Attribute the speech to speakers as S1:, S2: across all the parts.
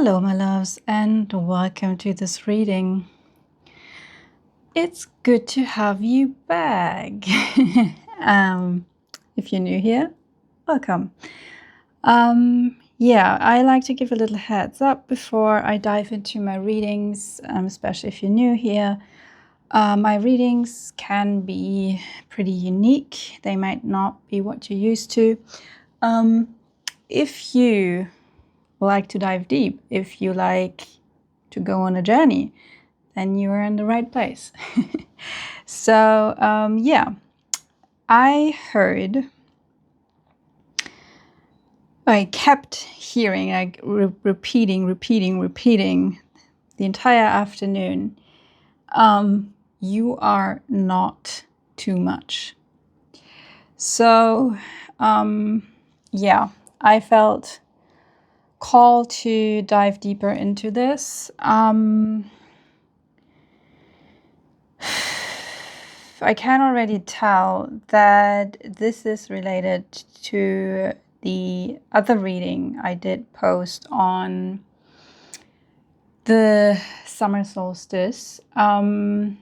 S1: Hello, my loves, and welcome to this reading. It's good to have you back. If you're new here, welcome. Yeah, I like to give a little heads up before I dive into my readings, especially if you're new here. My readings can be pretty unique. They might not be what you're used to. If you like to dive deep, if you like to go on a journey, then you are in the right place. So, yeah, I kept hearing, like repeating the entire afternoon. You are not too much. So, yeah, I felt called to dive deeper into this. I can already tell that this is related to the other reading I did post on the summer solstice. I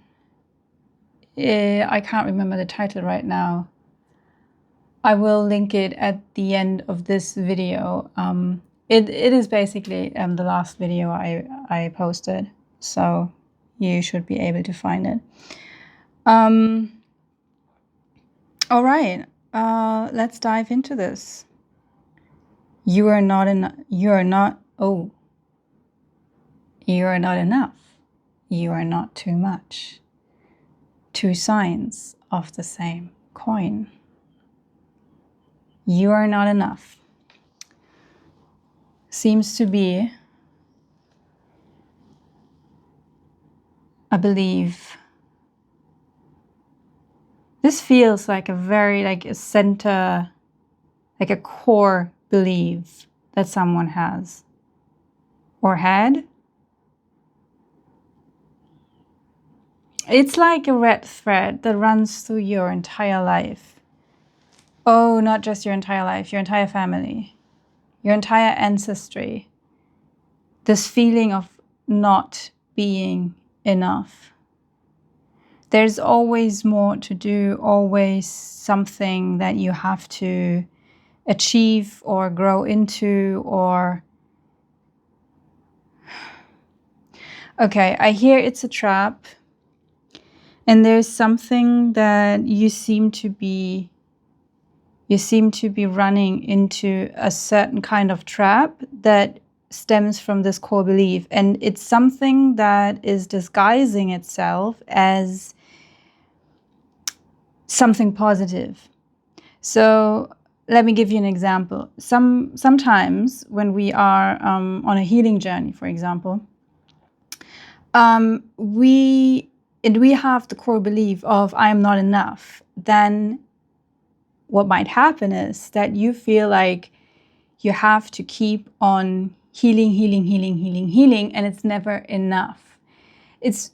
S1: can't remember the title right now. I will link it at the end of this video. It is basically the last video I posted, so you should be able to find it. All right, let's dive into this. You are not enough. You are not enough. You are not too much. Two sides of the same coin. You are not enough. Seems to be, I believe, this feels like a center, like a core belief that someone has or had. It's like a red thread that runs through your entire life. Oh, not just your entire life, your entire family, your entire ancestry. This feeling of not being enough. There's always more to do, always something that you have to achieve or grow into or... Okay, I hear it's a trap. And there's something that you seem to be running into a certain kind of trap that stems from this core belief. And it's something that is disguising itself as something positive. So let me give you an example. Sometimes when we are on a healing journey, for example, we have the core belief of I am not enough, then what might happen is that you feel like you have to keep on healing, and it's never enough. It's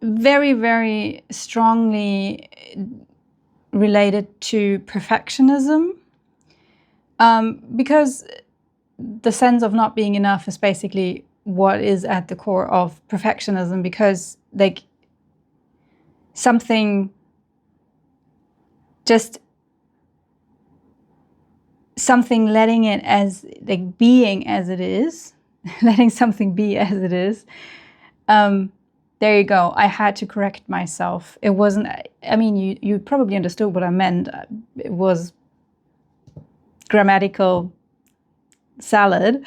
S1: very, very strongly related to perfectionism, because the sense of not being enough is basically what is at the core of perfectionism, because like something letting it as like being as it is, letting something be as it is. There you go. I had to correct myself. It wasn't, I mean, you probably understood what I meant. It was grammatical salad.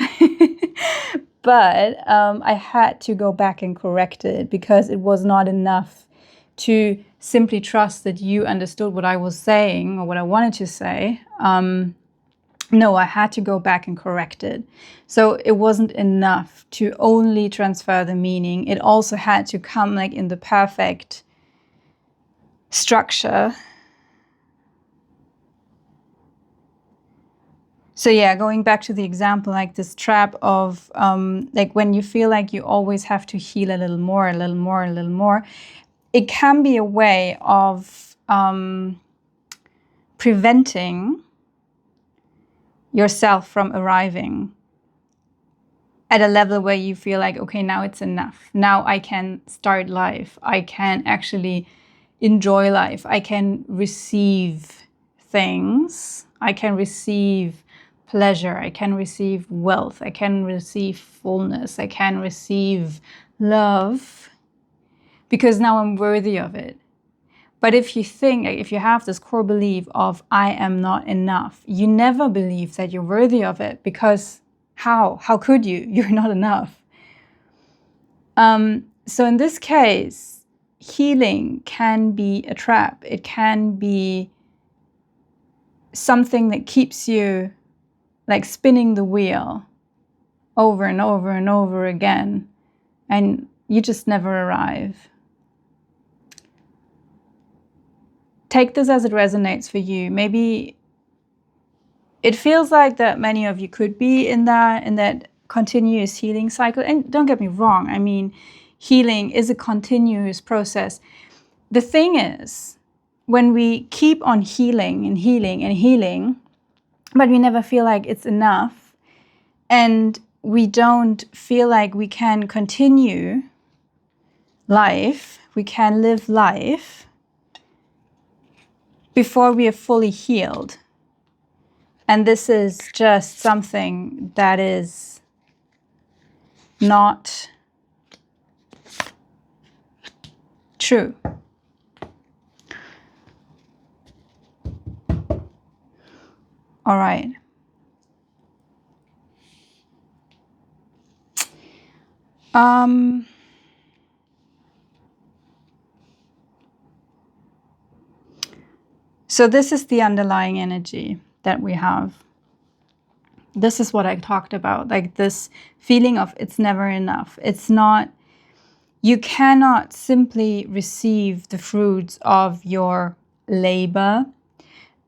S1: But I had to go back and correct it because it was not enough to simply trust that you understood what I was saying or what I wanted to say. No, I had to go back and correct it. So it wasn't enough to only transfer the meaning. It also had to come like in the perfect structure. So yeah, going back to the example, like this trap of like when you feel like you always have to heal a little more, it can be a way of preventing yourself from arriving. at a level where you feel like, okay, now it's enough. Now I can start life. I can actually enjoy life. I can receive things. I can receive pleasure. I can receive wealth. I can receive fullness. I can receive love because now I'm worthy of it. But if you think, if you have this core belief of I am not enough, you never believe that you're worthy of it, because how? How could you? You're not enough. So in this case, healing can be a trap. It can be something that keeps you like spinning the wheel over and over and over again, and you just never arrive. Take this as it resonates for you. Maybe it feels like that many of you could be in that continuous healing cycle. And don't get me wrong, I mean, healing is a continuous process. The thing is, when we keep on healing and healing and healing, but we never feel like it's enough, and we don't feel like we can continue life, we can live life before we are fully healed. And this is just something that is not true. All right. So this is the underlying energy that we have. This is what I talked about, like this feeling of it's never enough. It's not, you cannot simply receive the fruits of your labor,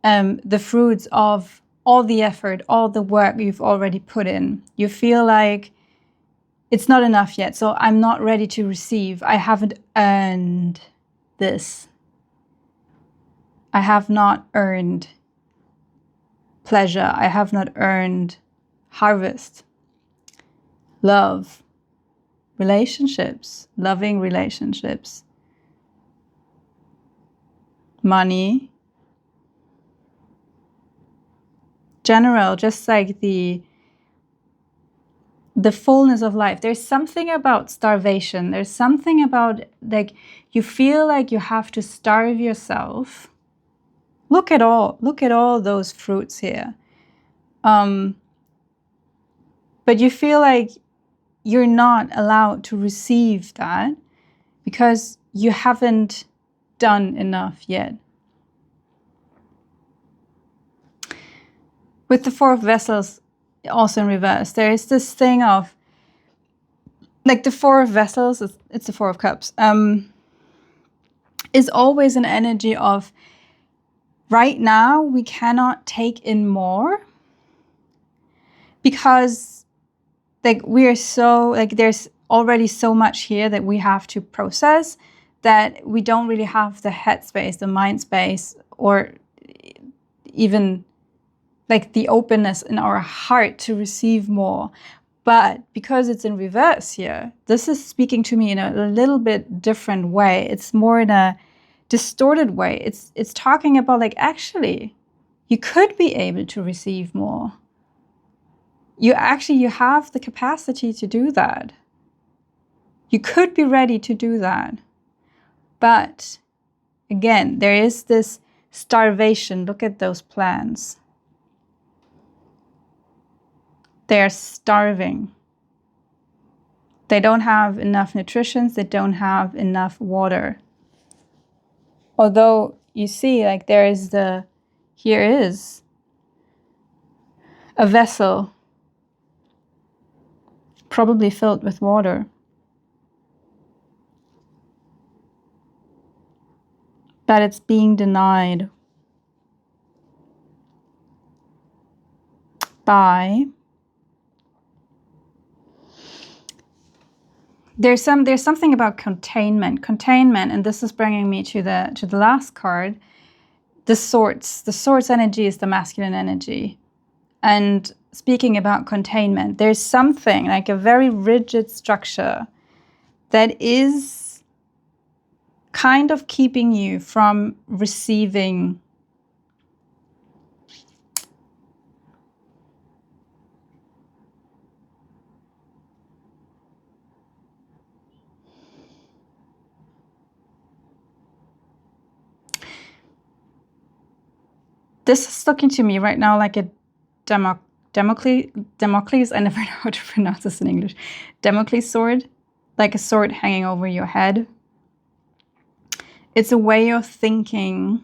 S1: the fruits of all the effort, all the work you've already put in. You feel like it's not enough yet, so I'm not ready to receive. I haven't earned this. I have not earned pleasure. I have not earned harvest, love, relationships, loving relationships, money, general, just like the fullness of life. There's something about starvation. There's something about like you feel like you have to starve yourself. Look at all those fruits here. But you feel like you're not allowed to receive that because you haven't done enough yet. With the Four of Vessels also in reverse, there is this thing of like the Four of Vessels, it's the Four of Cups, is always an energy of right now we cannot take in more because like we are so, like there's already so much here that we have to process that we don't really have the headspace, the mind space, or even like the openness in our heart to receive more. But because it's in reverse here, this is speaking to me in a little bit different way. It's more in a distorted way. It's talking about like, actually, you could be able to receive more. You have the capacity to do that. You could be ready to do that. But again, there is this starvation. Look at those plants. They're starving. They don't have enough nutrition. They don't have enough water. Although you see, like here is a vessel probably filled with water. But it's being denied by there's something about containment, and this is bringing me to the last card, the swords. The swords energy is the masculine energy, and speaking about containment, there's something like a very rigid structure that is kind of keeping you from receiving this is looking to me right now like a Damocles, I never know how to pronounce this in English, Damocles sword, like a sword hanging over your head. It's a way of thinking.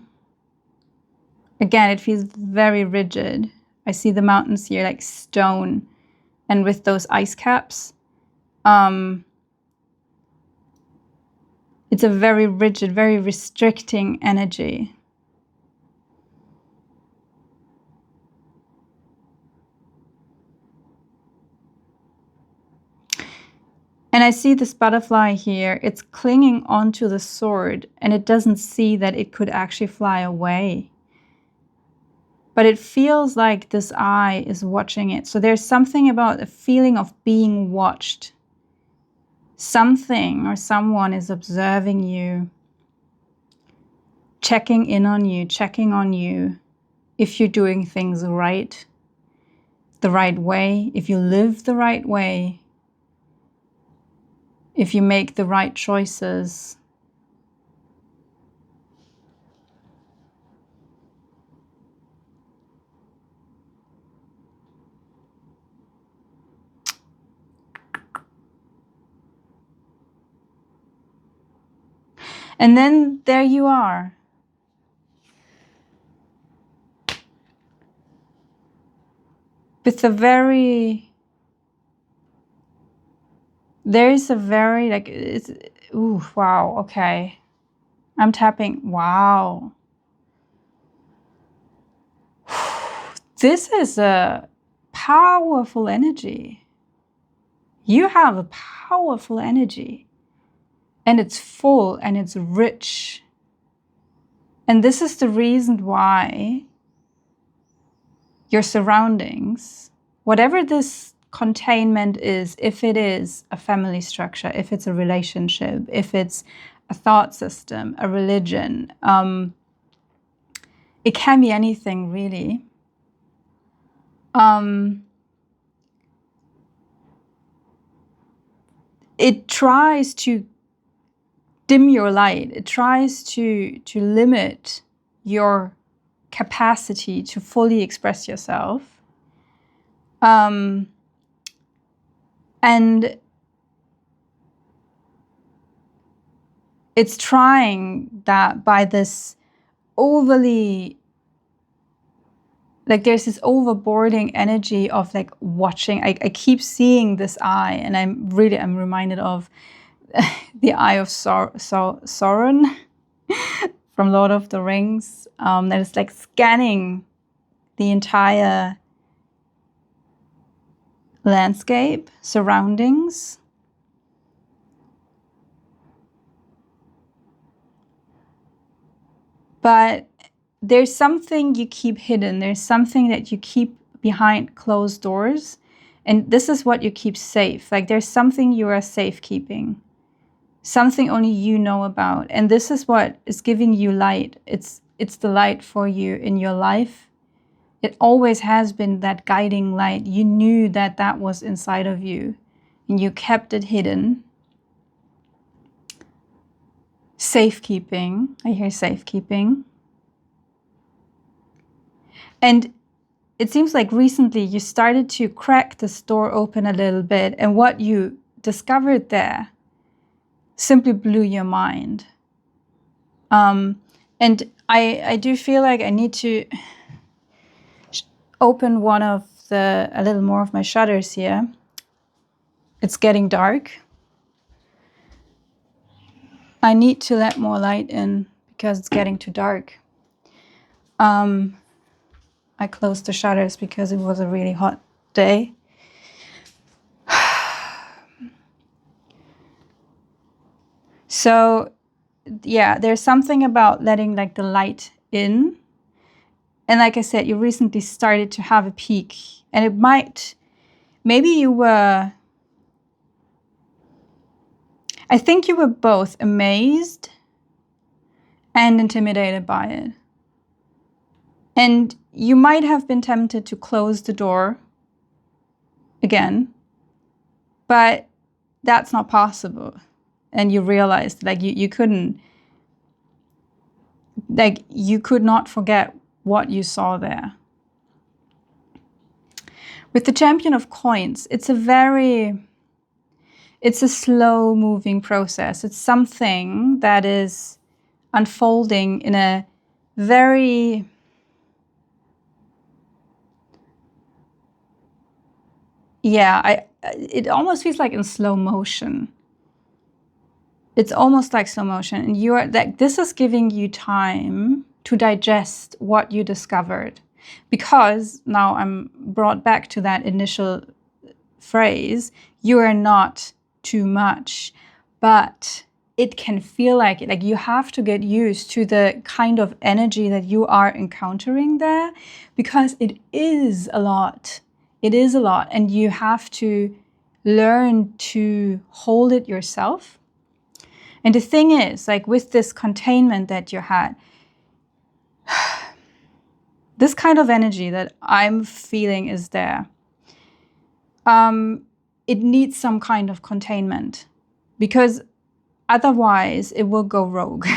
S1: Again, it feels very rigid. I see the mountains here like stone, and with those ice caps. It's a very rigid, very restricting energy. And I see this butterfly here. It's clinging onto the sword, and it doesn't see that it could actually fly away. But it feels like this eye is watching it. So there's something about a feeling of being watched. Something or someone is observing you, checking in on you, checking on you, if you're doing things right, the right way, if you live the right way, if you make the right choices. And then there you are. With a very, there is a very, like, it's, ooh, wow, okay. I'm tapping, wow. This is a powerful energy. You have a powerful energy. And it's full and it's rich. And this is the reason why your surroundings, whatever this containment is, if it is a family structure, if it's a relationship, if it's a thought system, a religion, it can be anything really. It tries to dim your light. It tries to limit your capacity to fully express yourself. And it's trying that by this overly, like there's this overboarding energy of like watching. I keep seeing this eye, and I'm reminded of the Eye of Sauron from Lord of the Rings, that is like scanning the entire landscape, surroundings. But there's something you keep hidden. There's something that you keep behind closed doors. And this is what you keep safe. Like there's something you are safekeeping. Something only you know about. And this is what is giving you light. It's the light for you in your life. It always has been that guiding light. You knew that that was inside of you. And you kept it hidden. Safekeeping. I hear safekeeping. And it seems like recently you started to crack this door open a little bit, and what you discovered there simply blew your mind. And I do feel like I need to open a little more of my shutters here. It's getting dark. I need to let more light in because it's getting too dark. I closed the shutters because it was a really hot day. So, yeah, there's something about letting like the light in. And like I said, you recently started to have a peak, and maybe you were, I think you were both amazed and intimidated by it. And you might have been tempted to close the door again, but that's not possible. And you realized like you couldn't, like you could not forget what you saw there. With the Champion of Coins, it's a slow moving process. It's something that is unfolding in a very it almost feels like in slow motion. It's almost like slow motion. And you are like, this is giving you time to digest what you discovered. Because now I'm brought back to that initial phrase, you are not too much, but it can feel like it. Like you have to get used to the kind of energy that you are encountering there, because it is a lot. It is a lot, and you have to learn to hold it yourself. And the thing is, like with this containment that you had, this kind of energy that I'm feeling is there. It needs some kind of containment, because otherwise it will go rogue.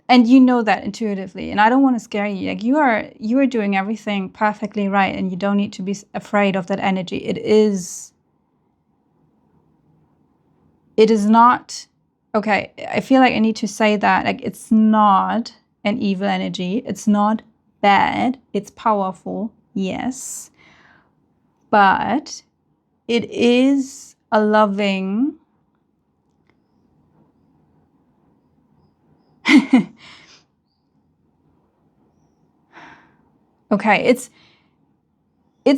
S1: And you know that intuitively, and I don't want to scare you. Like you are doing everything perfectly right, and you don't need to be afraid of that energy. It is not, okay, I feel like I need to say that, like it's not an evil energy. It's not bad. It's powerful, yes. But it is a loving, okay, it's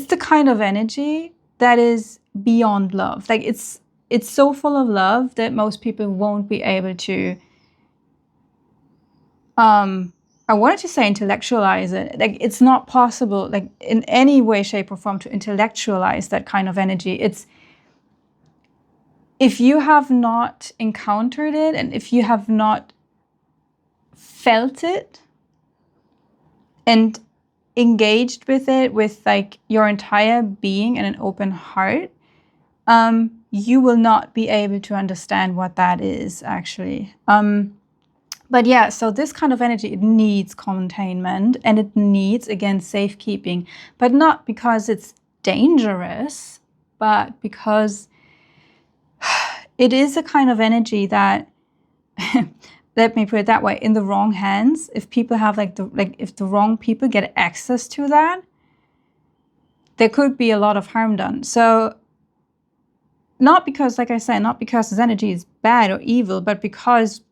S1: the kind of energy that is beyond love. Like it's so full of love that most people won't be able to, I wanted to say intellectualize it. Like it's not possible, like in any way, shape or form, to intellectualize that kind of energy. If you have not encountered it, and if you have not felt it and engaged with it with like your entire being and an open heart, you will not be able to understand what that is actually. But yeah, so this kind of energy, it needs containment, and it needs, again, safekeeping, but not because it's dangerous, but because it is a kind of energy that, let me put it that way, in the wrong hands, if people have if the wrong people get access to that, there could be a lot of harm done. So not because, like I said, not because this energy is bad or evil, but because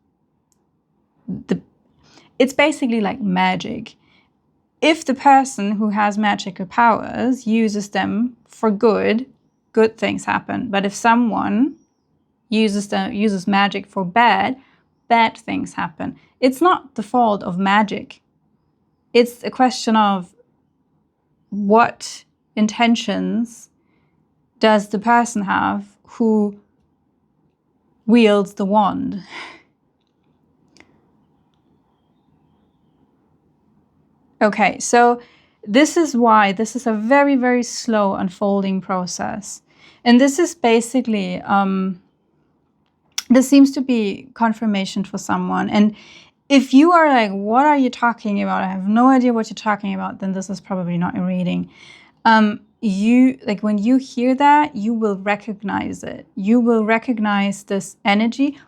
S1: it's basically like magic. If the person who has magical powers uses them for good things happen. But if someone uses magic for bad things happen. It's not the fault of magic. It's a question of what intentions does the person have who wields the wand. Okay, so this is why this is a very, very slow unfolding process. And this is basically, this seems to be confirmation for someone. And if you are like, what are you talking about? I have no idea what you're talking about, then this is probably not a reading. You, like when you hear that, you will recognize it. You will recognize this energy,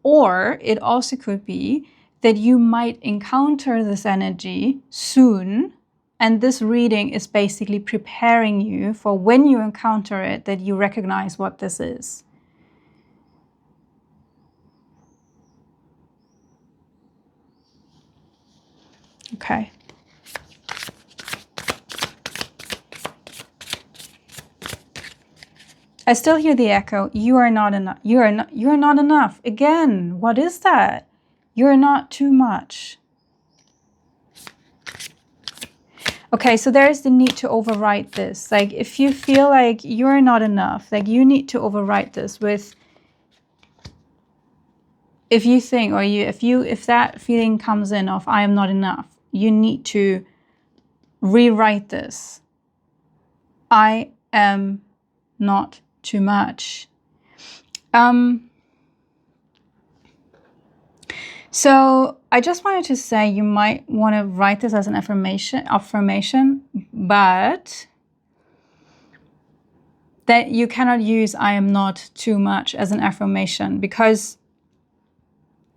S1: or it also could be that you might encounter this energy soon, and this reading is basically preparing you for when you encounter it, that you recognize what this is. Okay. I still hear the echo. You are not enough. You are not enough. Again, what is that? You're not too much. Okay, so there is the need to override this. Like if you feel like you're not enough, like you need to override this with, if you think, or if that feeling comes in of I am not enough, you need to rewrite this. I am not too much. So I just wanted to say you might want to write this as an affirmation, but that you cannot use I am not too much as an affirmation, because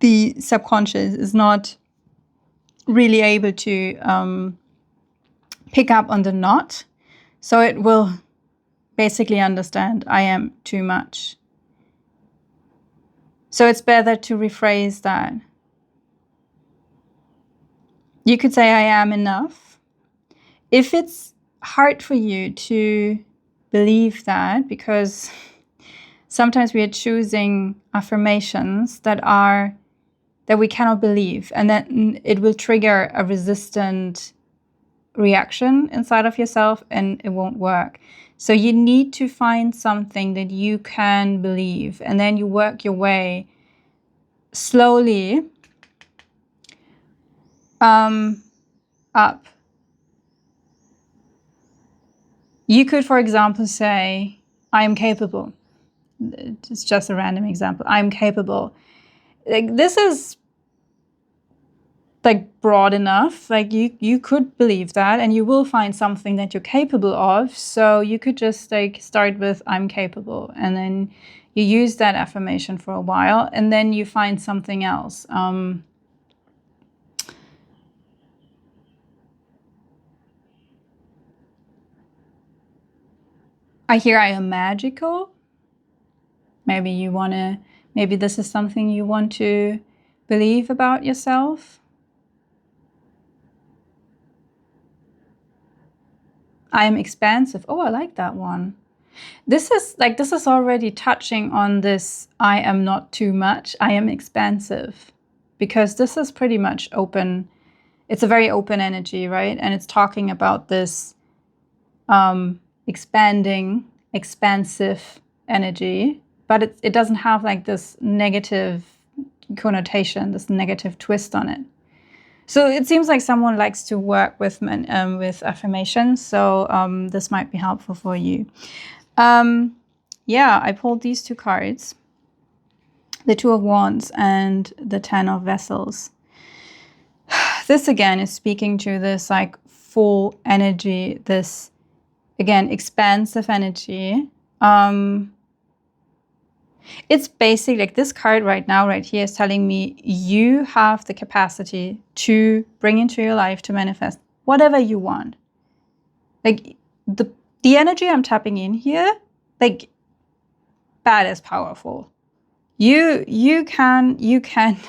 S1: the subconscious is not really able to pick up on the not. So it will basically understand I am too much. So it's better to rephrase that. You could say I am enough. If it's hard for you to believe that, because sometimes we are choosing affirmations that we cannot believe, and then it will trigger a resistant reaction inside of yourself and it won't work. So you need to find something that you can believe, and then you work your way slowly up. You could, for example, say, I am capable. It's just a random example. I am capable. Like this is like broad enough. Like you could believe that, and you will find something that you're capable of. So you could just like start with I'm capable, and then you use that affirmation for a while, and then you find something else. I hear I am magical. Maybe this is something you want to believe about yourself. I am expansive. Oh, I like that one. This is already touching on this I am not too much. I am expansive, because this is pretty much open. It's a very open energy, right? And it's talking about this expanding, expansive energy, but it doesn't have like this negative connotation, this negative twist on it. So it seems like someone likes to work with affirmations. So this might be helpful for you. Yeah, I pulled these two cards, the Two of Wands and the Ten of Vessels. This again is speaking to this like full energy, this again expansive energy. It's basically like this card right now, right here, is telling me you have the capacity to bring into your life, to manifest whatever you want. Like the energy I'm tapping in here, like that is powerful. You can you can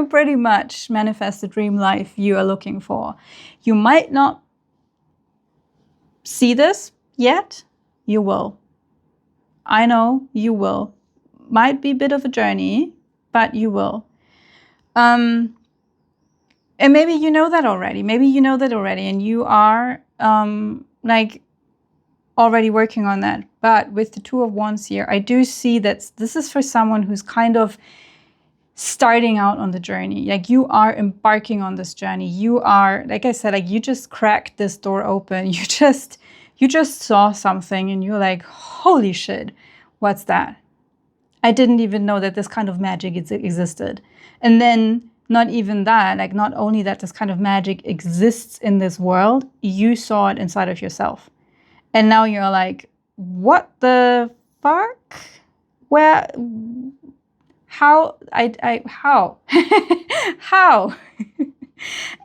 S1: pretty much manifest the dream life you are looking for. You might not see this yet. You will. I know you will. Might be a bit of a journey, but you will. And maybe you know that already. And you are like already working on that. But with the Two of Wands here, I do see that this is for someone who's kind of starting out on the journey. Like you are embarking on this journey. You are, like I said, like you just cracked this door open. You just saw something and you're like, holy shit, what's that? I didn't even know that this kind of magic existed. And then not even that, like not only that this kind of magic exists in this world, you saw it inside of yourself. And now you're like, what the fuck? Where? How? How? How?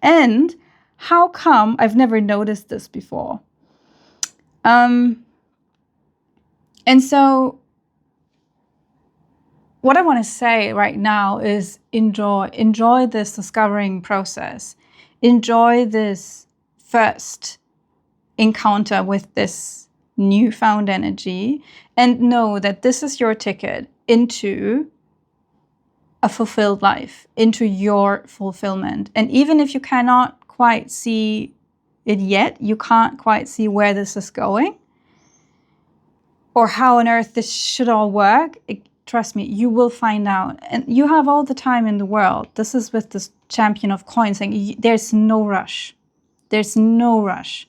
S1: And how come I've never noticed this before? And so what I want to say right now is enjoy this discovering process. Enjoy this first encounter with this newfound energy, and know that this is your ticket into a fulfilled life, into your fulfillment. And even if you cannot quite see it yet. You can't quite see where this is going or how on earth this should all work. Trust me, you will find out. And you have all the time in the world. This is with this champion of coins saying there's no rush. There's no rush.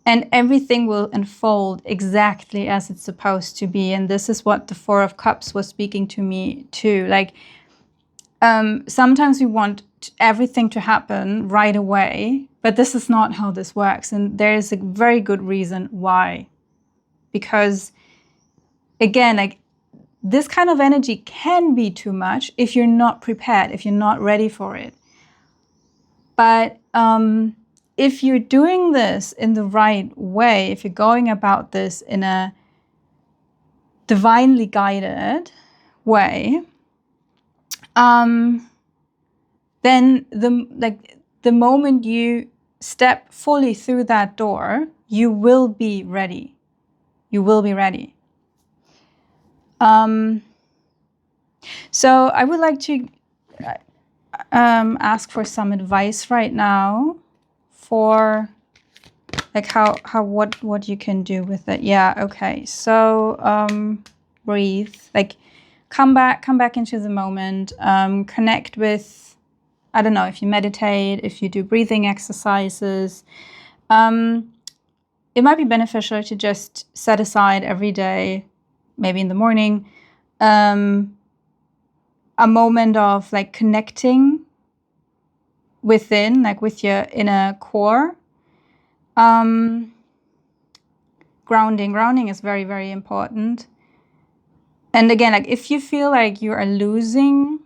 S1: And everything will unfold exactly as it's supposed to be. And this is what the Four of Cups was speaking to me too. Like, sometimes we want everything to happen right away, but this is not how this works. And there is a very good reason why. Because, again, like, this kind of energy can be too much if you're not prepared, if you're not ready for it. But if you're doing this in the right way, if you're going about this in a divinely guided way, then the moment you step fully through that door, you will be ready. You will be ready. So I would like to ask for some advice right now for like what you can do with it. Yeah, okay. So breathe, like come back into the moment, connect with, I don't know, if you meditate, if you do breathing exercises. It might be beneficial to just set aside every day, maybe in the morning, a moment of like connecting within, like with your inner core. Grounding is very, very important. And again, like if you feel like you are losing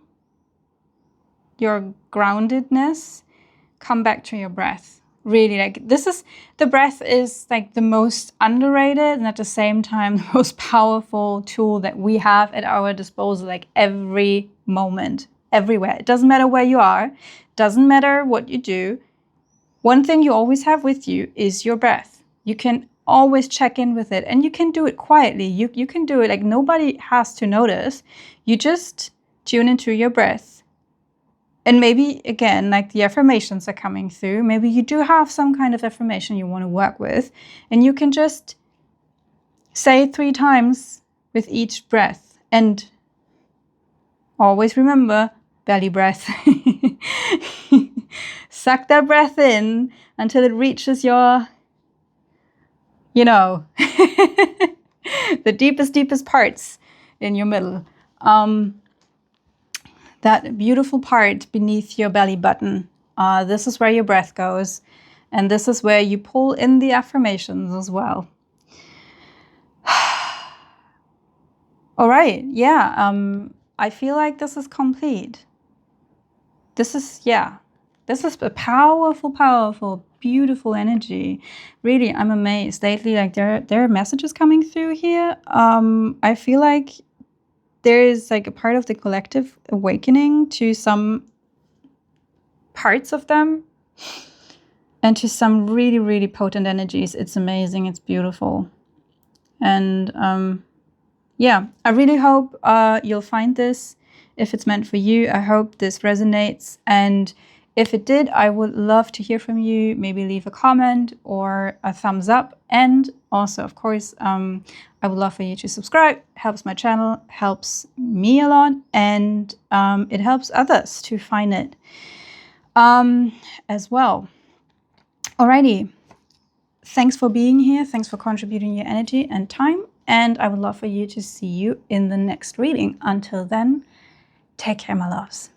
S1: your groundedness, come back to your breath. Really, like the breath is like the most underrated and at the same time the most powerful tool that we have at our disposal, like every moment, everywhere. It doesn't matter where you are, doesn't matter what you do. One thing you always have with you is your breath. You can always check in with it, and you can do it quietly. You can do it like nobody has to notice. You just tune into your breath. And maybe, again, like the affirmations are coming through. Maybe you do have some kind of affirmation you want to work with. And you can just say it 3 times with each breath. And always remember, belly breath. Suck that breath in until it reaches your, the deepest parts in your middle. That beautiful part beneath your belly button. This is where your breath goes. And this is where you pull in the affirmations as well. All right. Yeah. I feel like this is complete. This is a powerful, beautiful energy. Really, I'm amazed. Lately, like there are messages coming through here. I feel like there is like a part of the collective awakening to some parts of them and to some really, really potent energies. It's amazing. It's beautiful. And I really hope you'll find this if it's meant for you. I hope this resonates. And if it did, I would love to hear from you. Maybe leave a comment or a thumbs up. And also, of course, I would love for you to subscribe. It helps my channel, helps me a lot, and it helps others to find it as well. Alrighty. Thanks for being here. Thanks for contributing your energy and time. And I would love for you to see you in the next reading. Until then, take care, my loves.